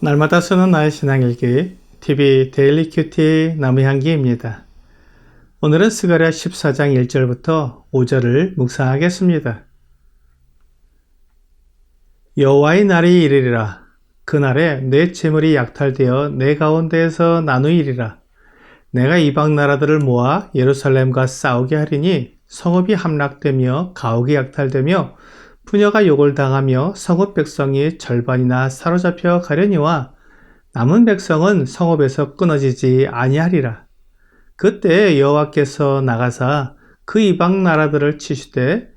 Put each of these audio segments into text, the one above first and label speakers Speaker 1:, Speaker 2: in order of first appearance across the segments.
Speaker 1: 날마다 쓰는 나의 신앙일기 TV 데일리 큐티 나무향기입니다. 오늘은 스가랴 14장 1절부터 5절을 묵상하겠습니다. 여호와의 날이 이르리라. 그날에 내 재물이 약탈되어 내 가운데에서 나누이리라. 내가 이방 나라들을 모아 예루살렘과 싸우게 하리니 성읍이 함락되며 가옥이 약탈되며 부녀가 욕을 당하며 성읍 백성이 절반이나 사로잡혀 가려니와 남은 백성은 성읍에서 끊어지지 아니하리라. 그때 여호와께서 나가사 그 이방 나라들을 치시되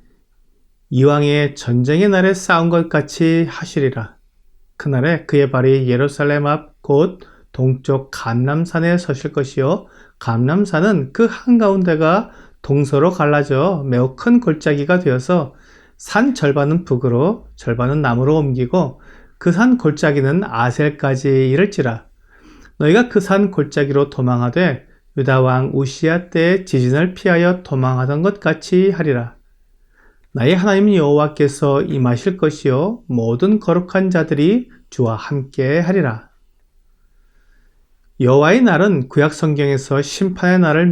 Speaker 1: 이왕의 전쟁의 날에 싸운 것 같이 하시리라. 그날에 그의 발이 예루살렘 앞 곧 동쪽 감람산에 서실 것이요 감람산은 그 한가운데가 동서로 갈라져 매우 큰 골짜기가 되어서 산 절반은 북으로 절반은 남으로 옮기고 그 산 골짜기는 아셀까지 이를지라. 너희가 그 산 골짜기로 도망하되 유다 왕 우시야 때의 지진을 피하여 도망하던 것 같이 하리라. 나의 하나님 여호와께서 임하실 것이요 모든 거룩한 자들이 주와 함께 하리라. 여호와의 날은 구약 성경에서 심판의 날을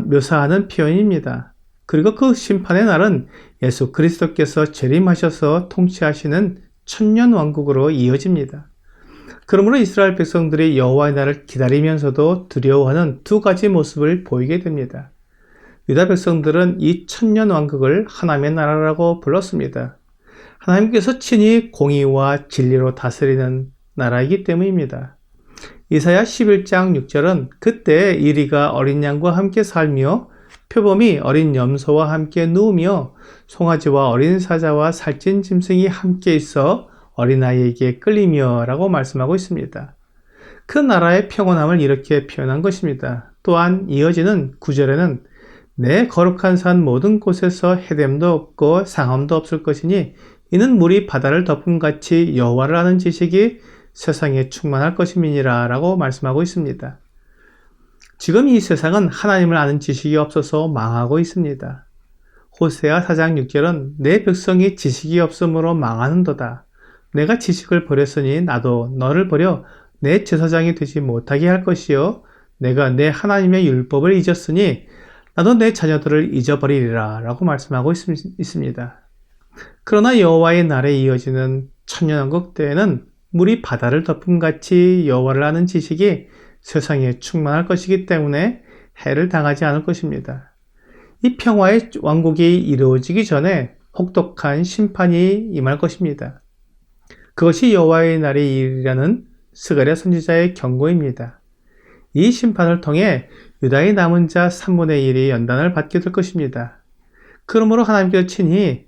Speaker 1: 묘사하는 표현입니다. 그리고 그 심판의 날은 예수 그리스도께서 재림하셔서 통치하시는 천년 왕국으로 이어집니다. 그러므로 이스라엘 백성들이 여호와의 날을 기다리면서도 두려워하는 두 가지 모습을 보이게 됩니다. 유다 백성들은 이 천년 왕국을 하나님의 나라라고 불렀습니다. 하나님께서 친히 공의와 진리로 다스리는 나라이기 때문입니다. 이사야 11장 6절은 그때 이리가 어린 양과 함께 살며 표범이 어린 염소와 함께 누우며 송아지와 어린 사자와 살찐 짐승이 함께 있어 어린아이에게 끌리며 라고 말씀하고 있습니다. 그 나라의 평온함을 이렇게 표현한 것입니다. 또한 이어지는 9절에는 내 거룩한 산 모든 곳에서 해됨도 없고 상함도 없을 것이니 이는 물이 바다를 덮음같이 여호와를 아는 지식이 세상에 충만할 것임이니라 라고 말씀하고 있습니다. 지금 이 세상은 하나님을 아는 지식이 없어서 망하고 있습니다. 호세아 4장 6절은 내 백성이 지식이 없으므로 망하는도다. 내가 지식을 버렸으니 나도 너를 버려 내 제사장이 되지 못하게 할 것이요 내가 내 하나님의 율법을 잊었으니 나도 내 자녀들을 잊어버리리라 라고 말씀하고 있습니다. 그러나 여호와의 날에 이어지는 천년왕국 때에는 물이 바다를 덮음같이 여호와를 아는 지식이 세상에 충만할 것이기 때문에 해를 당하지 않을 것입니다. 이 평화의 왕국이 이루어지기 전에 혹독한 심판이 임할 것입니다. 그것이 여호와의 날의 일이라는 스가랴 선지자의 경고입니다. 이 심판을 통해 유다의 남은 자 3분의 1이 연단을 받게 될 것입니다. 그러므로 하나님께서 친히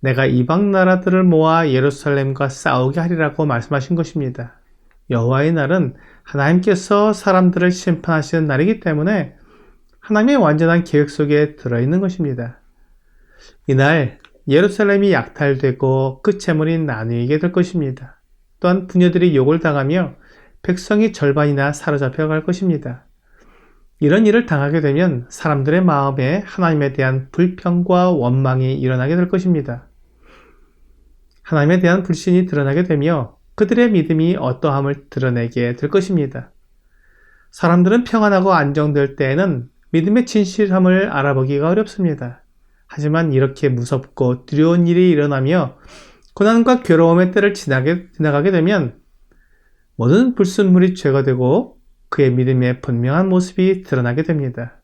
Speaker 1: 내가 이방 나라들을 모아 예루살렘과 싸우게 하리라고 말씀하신 것입니다. 여호와의 날은 하나님께서 사람들을 심판하시는 날이기 때문에 하나님의 완전한 계획 속에 들어있는 것입니다. 이날 예루살렘이 약탈되고 그 재물이 나누이게 될 것입니다. 또한 부녀들이 욕을 당하며 백성이 절반이나 사로잡혀 갈 것입니다. 이런 일을 당하게 되면 사람들의 마음에 하나님에 대한 불평과 원망이 일어나게 될 것입니다. 하나님에 대한 불신이 드러나게 되며 그들의 믿음이 어떠함을 드러내게 될 것입니다. 사람들은 평안하고 안정될 때에는 믿음의 진실함을 알아보기가 어렵습니다. 하지만 이렇게 무섭고 두려운 일이 일어나며 고난과 괴로움의 때를 지나가게 되면 모든 불순물이 제거되고 그의 믿음의 분명한 모습이 드러나게 됩니다.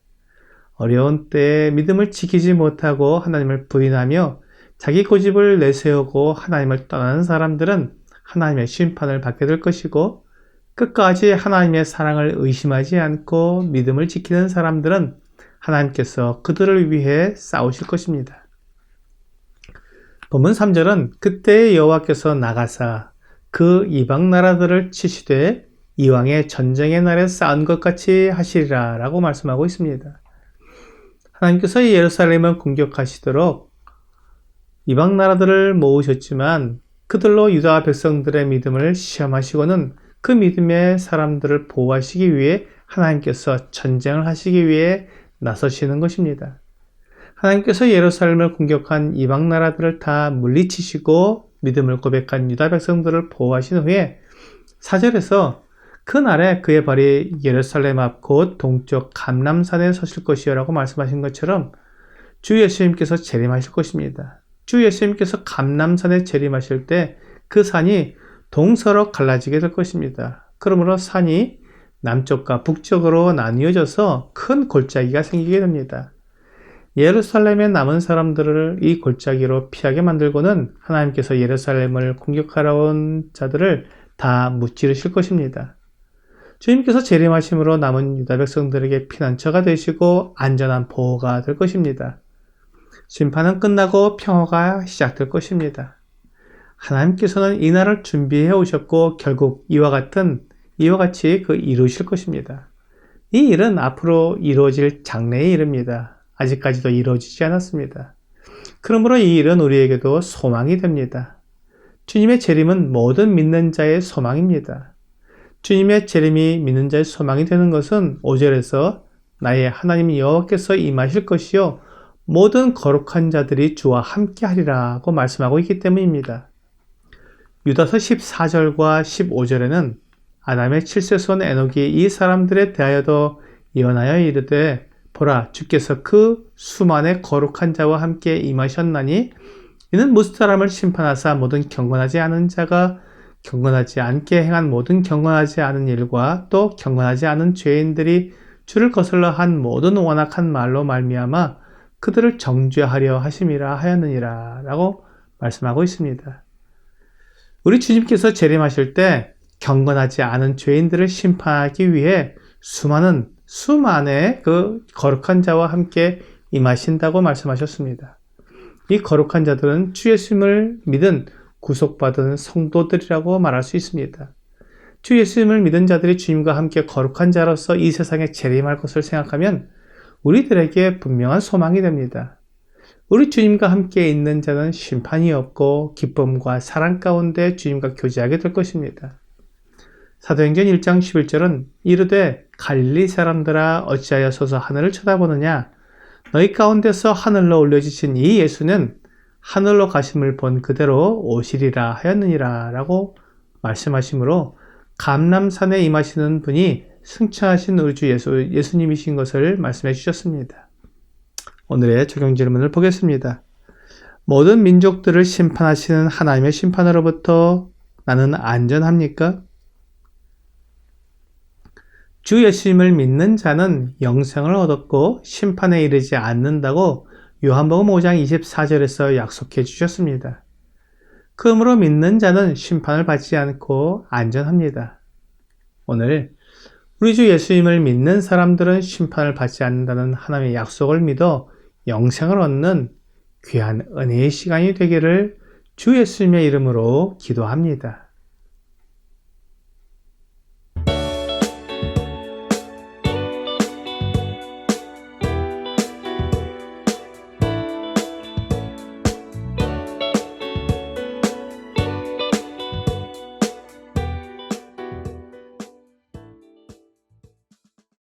Speaker 1: 어려운 때에 믿음을 지키지 못하고 하나님을 부인하며 자기 고집을 내세우고 하나님을 떠나는 사람들은 하나님의 심판을 받게 될 것이고 끝까지 하나님의 사랑을 의심하지 않고 믿음을 지키는 사람들은 하나님께서 그들을 위해 싸우실 것입니다. 본문 3절은 그때 여호와께서 나가사 그 이방 나라들을 치시되 이왕의 전쟁의 날에 싸운 것 같이 하시리라 라고 말씀하고 있습니다. 하나님께서 예루살렘을 공격하시도록 이방 나라들을 모으셨지만 그들로 유다 백성들의 믿음을 시험하시고는 그 믿음의 사람들을 보호하시기 위해 하나님께서 전쟁을 하시기 위해 나서시는 것입니다. 하나님께서 예루살렘을 공격한 이방 나라들을 다 물리치시고 믿음을 고백한 유다 백성들을 보호하신 후에 4절에서 그날에 그의 발이 예루살렘 앞 곧 동쪽 감람산에 서실 것이요 라고 말씀하신 것처럼 주 예수님께서 재림하실 것입니다. 주 예수님께서 감람산에 재림하실 때 그 산이 동서로 갈라지게 될 것입니다. 그러므로 산이 남쪽과 북쪽으로 나뉘어져서 큰 골짜기가 생기게 됩니다. 예루살렘에 남은 사람들을 이 골짜기로 피하게 만들고는 하나님께서 예루살렘을 공격하러 온 자들을 다 무찌르실 것입니다. 주님께서 재림하심으로 남은 유다 백성들에게 피난처가 되시고 안전한 보호가 될 것입니다. 심판은 끝나고 평화가 시작될 것입니다. 하나님께서는 이 날을 준비해 오셨고 결국 이와 같이 이루실 것입니다. 이 일은 앞으로 이루어질 장래의 일입니다. 아직까지도 이루어지지 않았습니다. 그러므로 이 일은 우리에게도 소망이 됩니다. 주님의 재림은 모든 믿는 자의 소망입니다. 주님의 재림이 믿는 자의 소망이 되는 것은 5절에서 나의 하나님 여호와께서 임하실 것이요 모든 거룩한 자들이 주와 함께 하리라고 말씀하고 있기 때문입니다. 유다서 14절과 15절에는 아담의 7세손 에녹이 이 사람들에 대하여도 예언하여 이르되 보라 주께서 그 수만의 거룩한 자와 함께 임하셨나니 이는 무슨 사람을 심판하사 모든 경건하지 않은 자가 경건하지 않게 행한 모든 경건하지 않은 일과 또 경건하지 않은 죄인들이 주를 거슬러 한 모든 완악한 말로 말미암아 그들을 정죄하려 하심이라 하였느니라 라고 말씀하고 있습니다. 우리 주님께서 재림하실 때 경건하지 않은 죄인들을 심판하기 위해 수많은 그 거룩한 자와 함께 임하신다고 말씀하셨습니다. 이 거룩한 자들은 주 예수님을 믿은 구속받은 성도들이라고 말할 수 있습니다. 주 예수님을 믿은 자들이 주님과 함께 거룩한 자로서 이 세상에 재림할 것을 생각하면 우리들에게 분명한 소망이 됩니다. 우리 주님과 함께 있는 자는 심판이 없고 기쁨과 사랑 가운데 주님과 교제하게 될 것입니다. 사도행전 1장 11절은 이르되 갈릴리 사람들아 어찌하여 서서 하늘을 쳐다보느냐 너희 가운데서 하늘로 올려지신 이 예수는 하늘로 가심을 본 그대로 오시리라 하였느니라 라고 말씀하시므로 감람산에 임하시는 분이 승천하신 우리 주 예수님이신 것을 말씀해 주셨습니다. 오늘의 적용 질문을 보겠습니다. 모든 민족들을 심판하시는 하나님의 심판으로부터 나는 안전합니까? 주 예수님을 믿는 자는 영생을 얻었고 심판에 이르지 않는다고 요한복음 5장 24절에서 약속해 주셨습니다. 그러므로 믿는 자는 심판을 받지 않고 안전합니다. 오늘 우리 주 예수님을 믿는 사람들은 심판을 받지 않는다는 하나님의 약속을 믿어 영생을 얻는 귀한 은혜의 시간이 되기를 주 예수님의 이름으로 기도합니다.